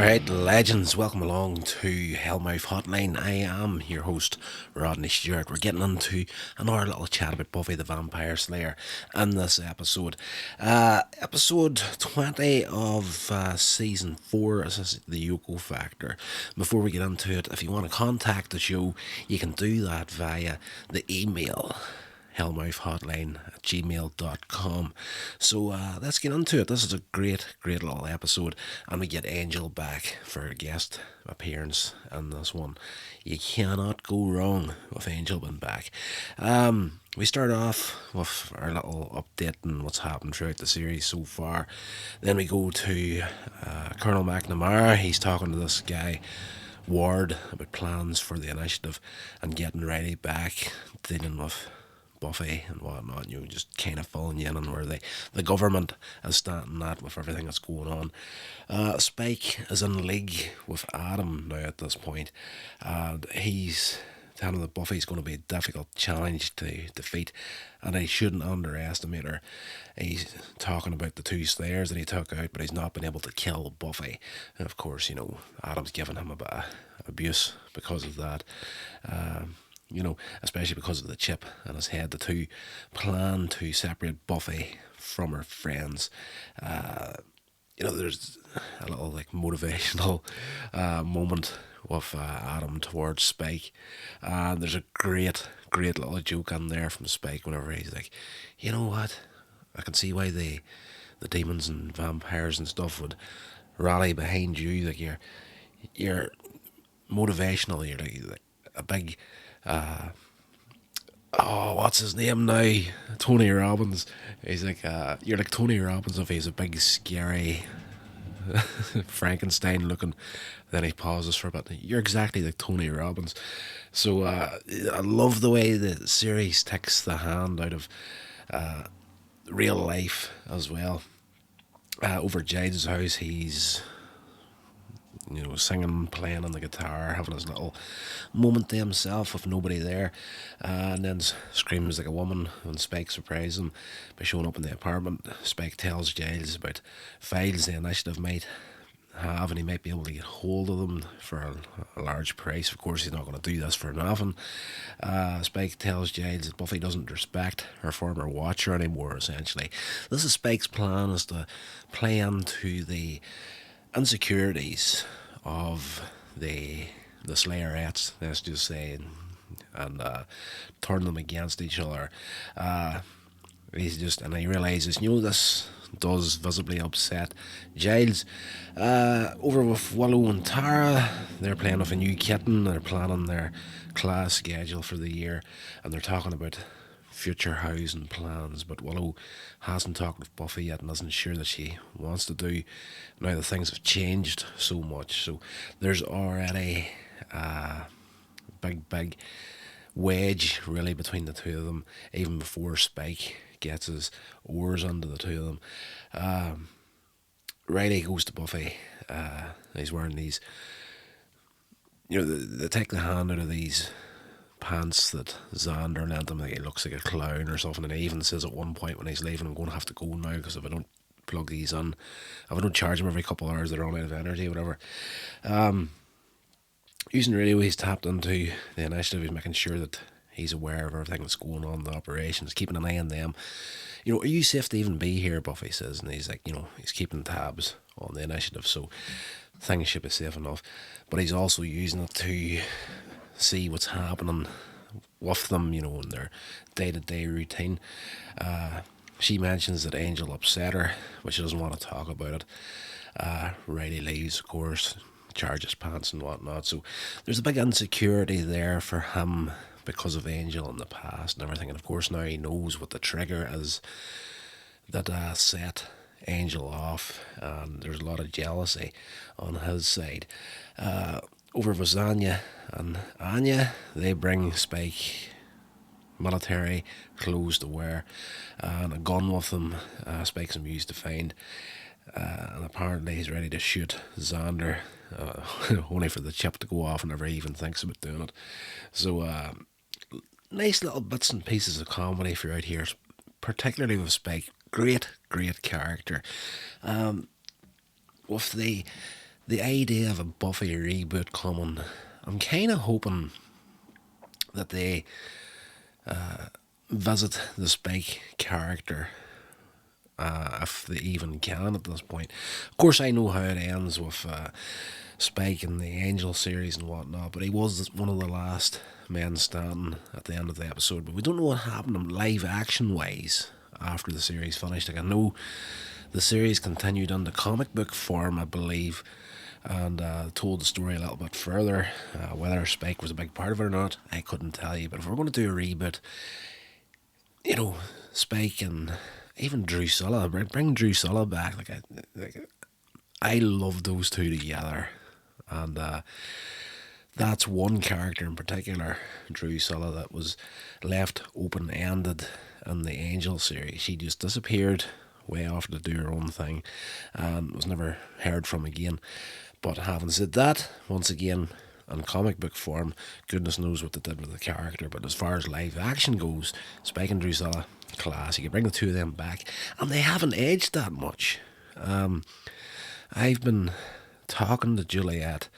Alright, legends, welcome along to Hellmouth Hotline. I am your host, Rodney Stewart. We're getting into another little chat about Buffy the Vampire Slayer in this episode. Episode 20 of Season 4, this is the Yoko Factor. Before we get into it, if you want to contact the show, you can do that via the email hellmouthhotline@gmail.com. So let's get into it. This is a great little episode, and we get Angel back for a guest appearance in this one. You cannot go wrong with Angel being back. We start off with our little update on what's happened throughout the series so far. Then we go to Colonel McNamara. He's talking to this guy Ward about plans for the initiative and getting ready back, dealing with Buffy and whatnot, just kind of filling you in on where the government is standing at with everything that's going on. Spike is in league with Adam now at this point, and he's telling him that Buffy's going to be a difficult challenge to defeat, and he shouldn't underestimate her. He's talking about the two Slayers that he took out, but he's not been able to kill Buffy. And of course, Adam's given him a bit of abuse because of that. Especially because of the chip in his head. The two plan to separate Buffy from her friends. There's a little motivational moment with Adam towards Spike. There's a great little joke in there from Spike whenever he's like, you know what? I can see why the demons and vampires and stuff would rally behind you. Like you're motivational. You're like a big. What's his name now? Tony Robbins. He's like, you're like Tony Robbins if he's a big, scary Frankenstein looking. Then he pauses for a bit. You're exactly like Tony Robbins. So I love the way the series takes the hand out of real life as well. Over at Jade's house, he's singing, playing on the guitar, having his little moment to himself with nobody there, and then screams like a woman when Spike surprises him by showing up in the apartment. Spike tells Giles about files the initiative might have, and he might be able to get hold of them for a large price. Of course, he's not going to do this for nothing. Spike tells Giles that Buffy doesn't respect her former watcher anymore, essentially. This is Spike's plan, is to play into the insecurities of the Slayerettes, let's just say, and turn them against each other. He realises, this does visibly upset Giles. Over with Willow and Tara, they're playing with a new kitten. They're planning their class schedule for the year, and they're talking about future housing plans, but Willow hasn't talked with Buffy yet and isn't sure that she wants to do, now that things have changed so much. So there's already a big wedge really between the two of them, even before Spike gets his oars under the two of them. Riley goes to Buffy. He's wearing these, they take the hand out of these pants that Xander lent him. Like he looks like a clown or something, and he even says at one point when he's leaving, I'm going to have to go now because if I don't plug these in, if I don't charge him every couple of hours, they run out of energy, whatever. Using radio, he's tapped into the initiative. He's making sure that he's aware of everything that's going on in the operations, keeping an eye on them. Are you safe to even be here, Buffy says, and he's like, he's keeping tabs on the initiative, so things should be safe enough. But he's also using it to see what's happening with them, in their day-to-day routine. She mentions that Angel upset her, but she doesn't want to talk about it. Riley leaves, of course, charges pants and whatnot. So there's a big insecurity there for him because of Angel in the past and everything. And of course now he knows what the trigger is that set Angel off, and there's a lot of jealousy on his side. Over with Zanya and Anya, they bring Spike military clothes to wear and a gun with them. Spike's amused to find, and apparently he's ready to shoot Xander, only for the chip to go off and never even thinks about doing it. So nice little bits and pieces of comedy throughout here, particularly with Spike. Great character. With the the idea of a Buffy reboot coming, I'm kind of hoping that they visit the Spike character, if they even can at this point. Of course, I know how it ends with Spike in the Angel series and whatnot, but he was one of the last men standing at the end of the episode. But we don't know what happened live action wise after the series finished. Like, I know the series continued in the comic book form, I believe, and told the story a little bit further. Whether Spike was a big part of it or not, I couldn't tell you. But if we're going to do a reboot, you know, Spike and even Drusilla, bring Drusilla back. I love those two together, and that's one character in particular, Drusilla, that was left open ended in the Angel series. She just disappeared way off to do her own thing and was never heard from again. But having said that, once again, in comic book form, goodness knows what they did with the character. But as far as live action goes, Spike and Drusilla, class. You can bring the two of them back, and they haven't aged that much. I've been talking to Juliet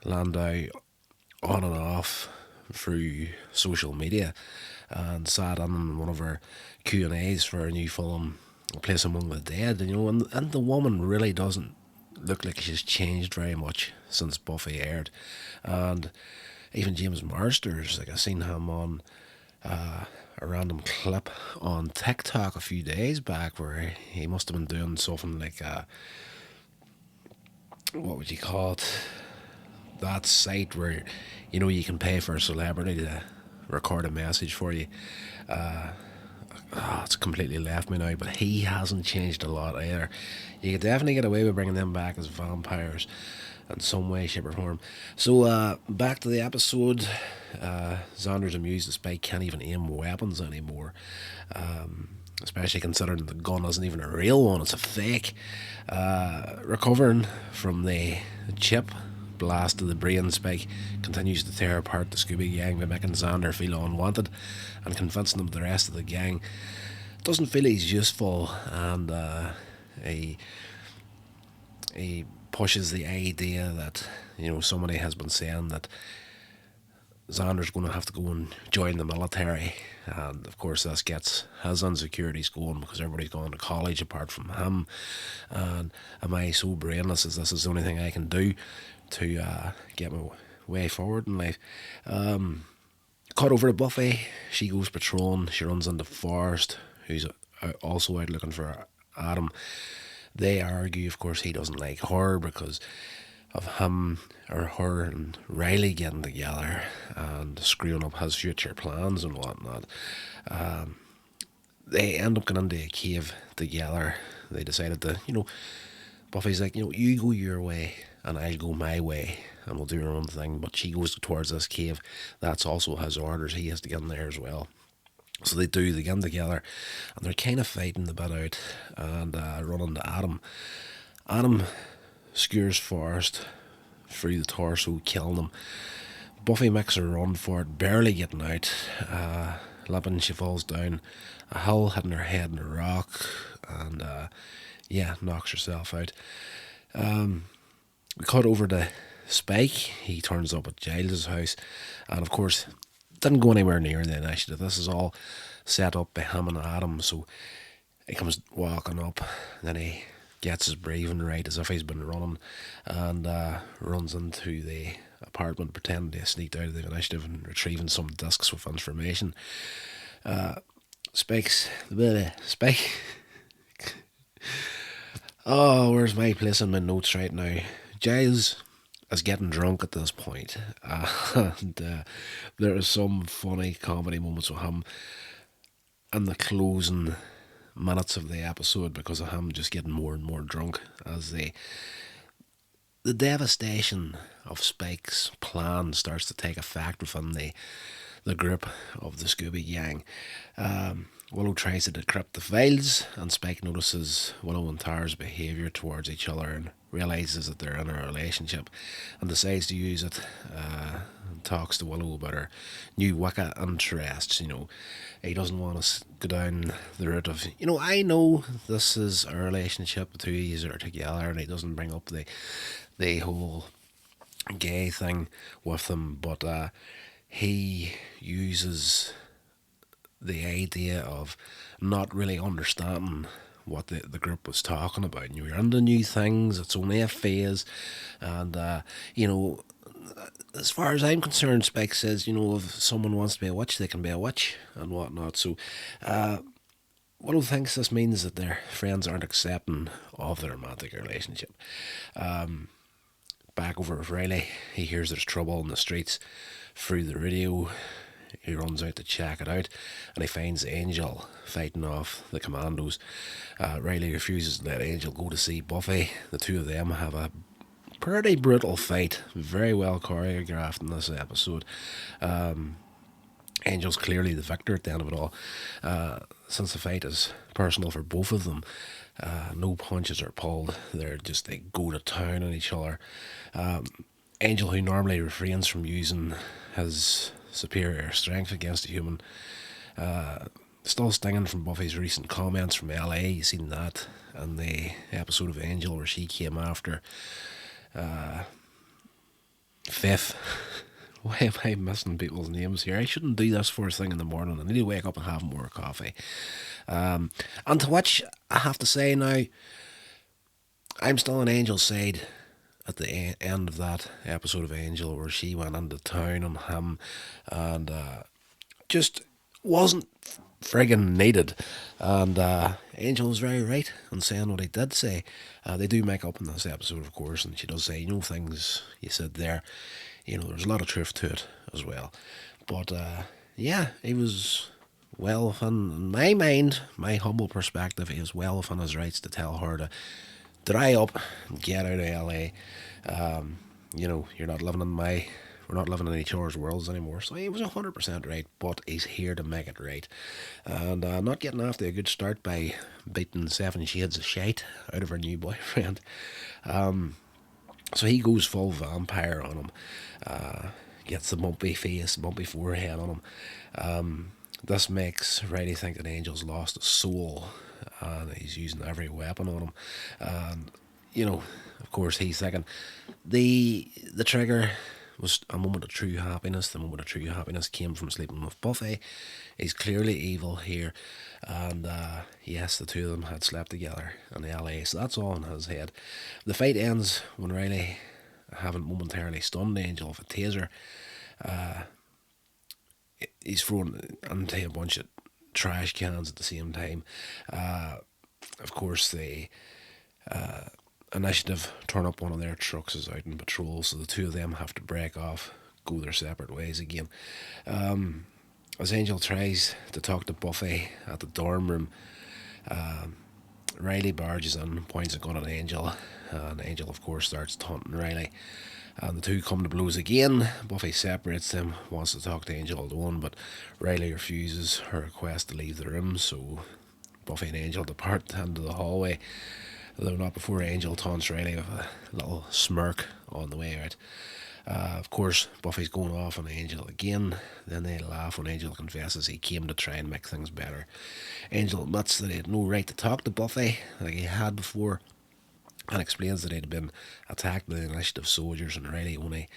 Landau on and off through social media, and sat in one of her Q&As for a new film, A Place Among the Dead, and the woman really doesn't look like she's changed very much since Buffy aired. And even James Marsters, like, I seen him on a random clip on TikTok a few days back where he must have been doing something like what would you call it, that site where you can pay for a celebrity to record a message for you. It's completely left me now, but he hasn't changed a lot either. You could definitely get away with bringing them back as vampires in some way, shape or form. So back to the episode. Xander's amused that Spike can't even aim weapons anymore, especially considering the gun isn't even a real one, it's a fake. Recovering from the chip blast to the brain, Spike continues to tear apart the Scooby gang by making Xander feel unwanted and convincing him the rest of the gang doesn't feel he's useful, and he pushes the idea that somebody has been saying that Xander's going to have to go and join the military, and of course this gets his insecurities going because everybody's going to college apart from him. And am I so brainless as this is the only thing I can do to get my way forward in life? Cut over to Buffy. She goes patrolling. She runs into Forrest, who's also out looking for Adam. They argue, of course, he doesn't like her because of him or her and Riley getting together and screwing up his future plans and whatnot. They end up going into a cave together. They decided to, Buffy's like, you go your way and I'll go my way and we'll do our own thing. But she goes towards this cave. That's also his orders. He has to get in there as well. So they get in together and they're kind of fighting the bit out and run into Adam. Adam skewers Forrest through the torso, killing him. Buffy makes a run for it, barely getting out. Lippin, she falls down a hill, hitting her head in a rock, and knocks herself out. We cut over to Spike. He turns up at Giles' house, and of course didn't go anywhere near the initiative. This is all set up by him and Adam, so he comes walking up, and then he gets his breathing right as if he's been running, and runs into the apartment pretending to sneak out of the initiative and retrieving some discs with information. Spike. Oh, where's my place in my notes right now? Giles is getting drunk at this point, and there are some funny comedy moments with him in the closing minutes of the episode because of him just getting more and more drunk as the devastation of Spike's plan starts to take effect within the group of the Scooby gang. Willow tries to decrypt the files, and Spike notices Willow and Tara's behaviour towards each other and realises that they're in a relationship and decides to use it talks to Willow about her new Wicca interests. He doesn't want to go down the route of, I know this is a relationship, the two of you are together, and he doesn't bring up the whole gay thing with them, but he uses the idea of not really understanding what the group was talking about. And you're into new things, it's only a phase. And, as far as I'm concerned, Spike says, if someone wants to be a witch, they can be a witch and whatnot. So, Willow thinks this means that their friends aren't accepting of their romantic relationship. Back over with Riley, he hears there's trouble in the streets through the radio. He runs out to check it out, and he finds Angel fighting off the commandos. Riley refuses to let Angel go to see Buffy. The two of them have a pretty brutal fight, very well choreographed in this episode. Angel's clearly the victor at the end of it all. Since the fight is personal for both of them, no punches are pulled. They go to town on each other. Angel, who normally refrains from using his superior strength against a human, still stinging from Buffy's recent comments from LA. You seen that in the episode of Angel where she came after Fifth. Why am I missing people's names here? I shouldn't do this first thing in the morning. I need to wake up and have more coffee. And to which I have to say now, I'm still on Angel's side at the end of that episode of Angel where she went into town on him and just wasn't friggin' needed. And Angel was very right in saying what he did say. They do make up in this episode, of course, and she does say, things you said there, there's a lot of truth to it as well. But yeah, he was well within, in my mind, my humble perspective, he was well within his rights to tell her to dry up and get out of LA. You're not living we're not living in each other's worlds anymore. So he was 100% right, but he's here to make it right. And not getting off to a good start by beating 7 shades of shite out of her new boyfriend. So he goes full vampire on him. Gets the bumpy face, bumpy forehead on him. This makes Riley think that Angel's lost his soul, and he's using every weapon on him. And, of course, he's thinking the trigger was a moment of true happiness. The moment of true happiness came from sleeping with Buffy. He's clearly evil here. And yes, the two of them had slept together in LA. So that's all in his head. The fight ends when Riley, having momentarily stunned Angel with a taser, he's thrown into a bunch of trash cans at the same time. Of course, the initiative turn up one of their trucks is out in patrol, so the two of them have to break off, go their separate ways again. As Angel tries to talk to Buffy at the dorm room, Riley barges in, points a gun at Angel, and Angel, of course, starts taunting Riley. And the two come to blows again. Buffy separates them, wants to talk to Angel alone, but Riley refuses her request to leave the room, so Buffy and Angel depart into the hallway, though not before Angel taunts Riley with a little smirk on the way out. Of course, Buffy's going off on Angel again. Then they laugh when Angel confesses he came to try and make things better. Angel admits that he had no right to talk to Buffy like he had before, and explains that he'd been attacked by the Initiative soldiers, and Riley only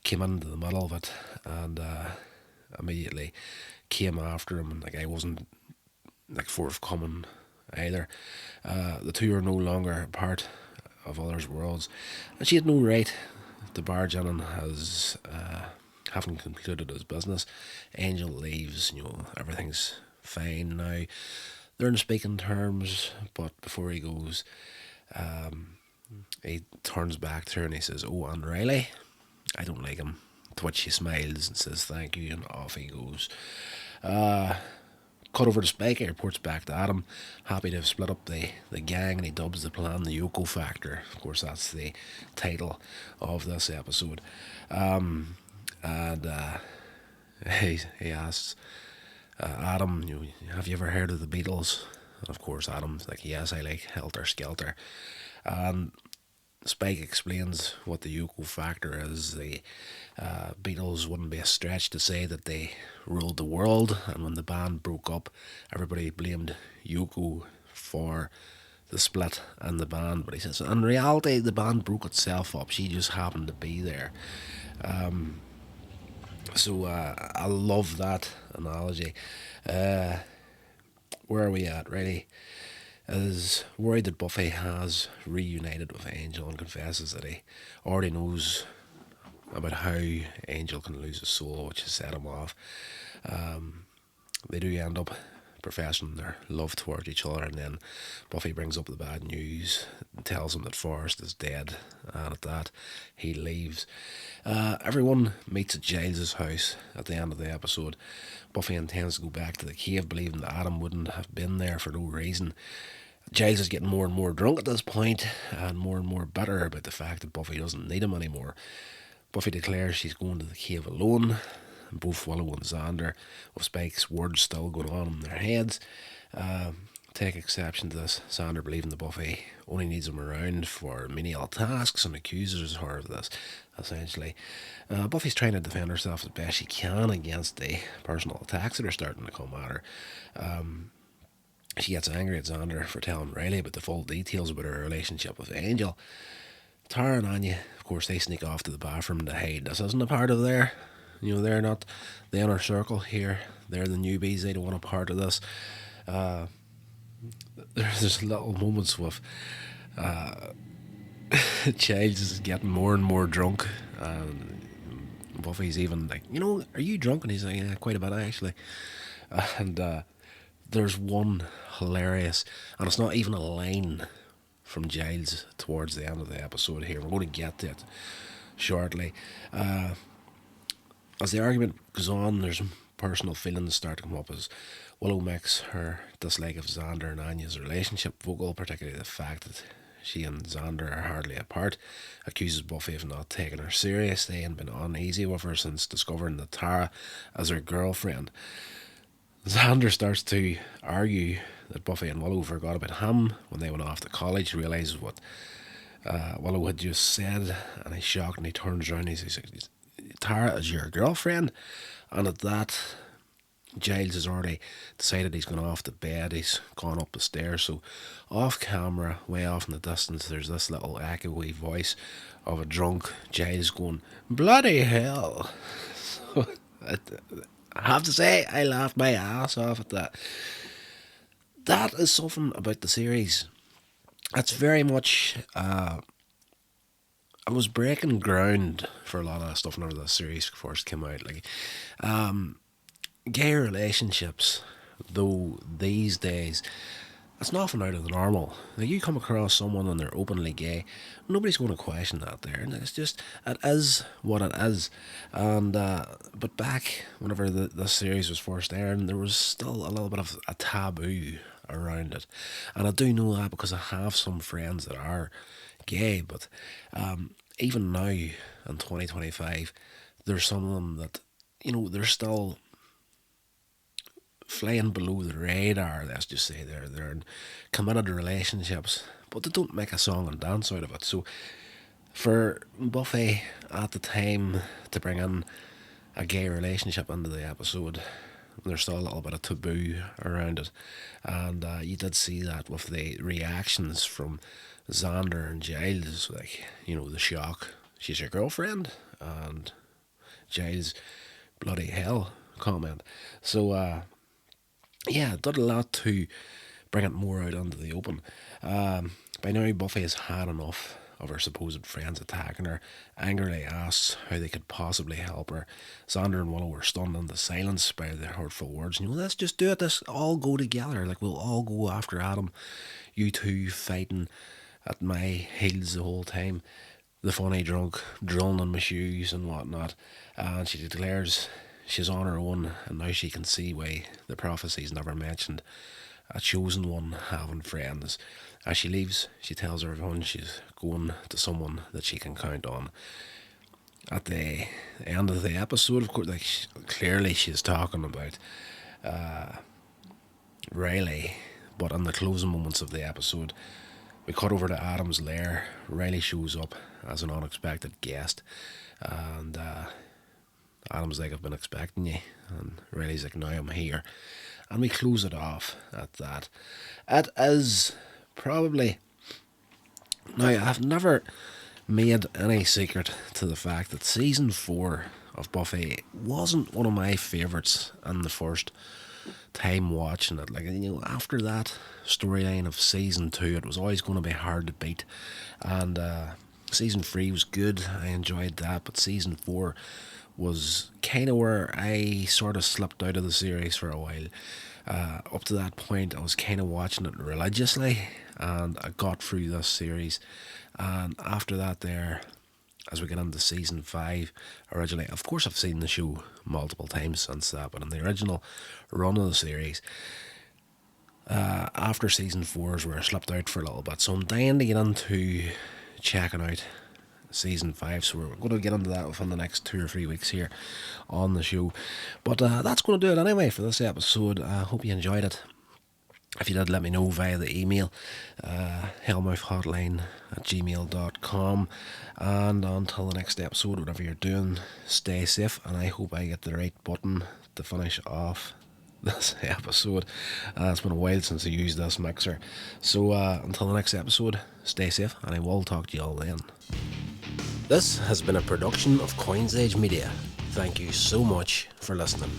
came into the middle of it and immediately came after him, and the guy wasn't forthcoming either. The two are no longer part of others' worlds, and she had no right to barge in, and has having concluded his business. Angel leaves, everything's fine now. They're in speaking terms, but before he goes, he turns back to her and he says, "Oh, and Riley, I don't like him." To which she smiles and says thank you, and off he goes. Cut over to Spike. He reports back to Adam, happy to have split up the gang, and he dubs the plan the Yoko Factor. Of course, that's the title of this episode. And he asks Adam, have you ever heard of the Beatles? And of course, Adam's like, yes, I like Helter Skelter. And Spike explains what the Yoko factor is. The Beatles wouldn't be a stretch to say that they ruled the world, and when the band broke up, everybody blamed Yoko for the split in the band. But he says, in reality, the band broke itself up. She just happened to be there. So I love that analogy. Where are we at? Really, is worried that Buffy has reunited with Angel and confesses that he already knows about how Angel can lose his soul, which has set him off. They do end up professing their love towards each other, and then Buffy brings up the bad news and tells him that Forrest is dead, and at that he leaves. Everyone meets at Giles' house at the end of the episode. Buffy intends to go back to the cave, believing that Adam wouldn't have been there for no reason. Giles is getting more and more drunk at this point, and more bitter about the fact that Buffy doesn't need him anymore. Buffy declares she's going to the cave alone. Both Willow and Xander, with Spike's words still going on in their heads, take exception to this. Xander believing that Buffy only needs him around for menial tasks and accuses her of this, essentially. Buffy's trying to defend herself as best she can against the personal attacks that are starting to come at her. She gets angry at Xander for telling Riley about the full details about her relationship with Angel. Tara and Anya, of course, they sneak off to the bathroom to hide. This isn't a part of their, they're not the inner circle here. They're the newbies. They don't want a part of this. There's little moments with Giles is getting more and more drunk, and Buffy's even like, are you drunk? And he's like, yeah, quite a bit actually. And there's one hilarious, and it's not even a line from Giles towards the end of the episode here. We're going to get to it shortly. As the argument goes on, there's personal feelings start to come up as Willow makes her dislike of Xander and Anya's relationship vocal, particularly the fact that she and Xander are hardly apart, accuses Buffy of not taking her seriously and been uneasy with her since discovering that Tara as her girlfriend. Xander starts to argue that Buffy and Willow forgot about him when they went off to college, realises what Willow had just said, and he's shocked and he turns around and he's like, Tara is your girlfriend? And at that, Giles has already decided he's gone off to bed, he's gone up the stairs, so off camera, way off in the distance, there's this little echoey voice of a drunk Giles going, bloody hell. So, I have to say, I laughed my ass off at that. That is something about the series. It's very much, I was breaking ground for a lot of stuff whenever the series first came out. Like, gay relationships, though these days, it's nothing out of the normal. Like, you come across someone and they're openly gay, nobody's going to question that there. And it's just, it is what it is. And, but back whenever this series was first airing, there was still a little bit of a taboo around it. And I do know that because I have some friends that are gay, but even now in 2025, there's some of them that, they're still flying below the radar, let's just say. They're in committed relationships, but they don't make a song and dance out of it. So for Buffy at the time to bring in a gay relationship into the episode, there's still a little bit of taboo around it. And you did see that with the reactions from Xander and Giles, like, the shock, she's your girlfriend, and Giles, bloody hell comment. So, yeah, it did a lot to bring it more out into the open. By now, Buffy has had enough of her supposed friends attacking her, angrily asks how they could possibly help her. Xander and Willow were stunned into silence by their hurtful words. Let's just do it, let's all go together, like, we'll all go after Adam, you two fighting at my heels the whole time, the funny drunk drilling on my shoes and whatnot. And she declares she's on her own, and now she can see why the prophecies never mentioned a chosen one having friends. As she leaves, she tells everyone she's going to someone that she can count on. At the end of the episode, of course, clearly she's talking about Riley, but in the closing moments of the episode, We cut over to Adam's lair. Riley shows up as an unexpected guest, and Adam's like, I've been expecting you. And Riley's like, now I'm here. And we close it off at that. It is probably. Now, I've never made any secret to the fact that season 4 of Buffy wasn't one of my favourites in the first time watching it. Like, after that storyline of season 2, it was always going to be hard to beat. And season 3 was good. I enjoyed that. But season 4 was kind of where I sort of slipped out of the series for a while. Up to that point, I was kind of watching it religiously, and I got through this series. And after that, there, as we get into season 5, originally, of course, I've seen the show multiple times since that, but in the original run of the series, after season 4 is where I slipped out for a little bit. So I'm dying to get into checking out season 5, so we're going to get into that within the next 2 or 3 weeks here on the show. But that's going to do it anyway for this episode. I hope you enjoyed it. If you did, let me know via the email, hellmouthhotline@gmail.com. And until the next episode, whatever you're doing, stay safe, and I hope I get the right button to finish off this episode. It's been a while since I used this mixer. So until the next episode, stay safe, and I will talk to you all then. This has been a production of Coins Age Media. Thank you so much for listening.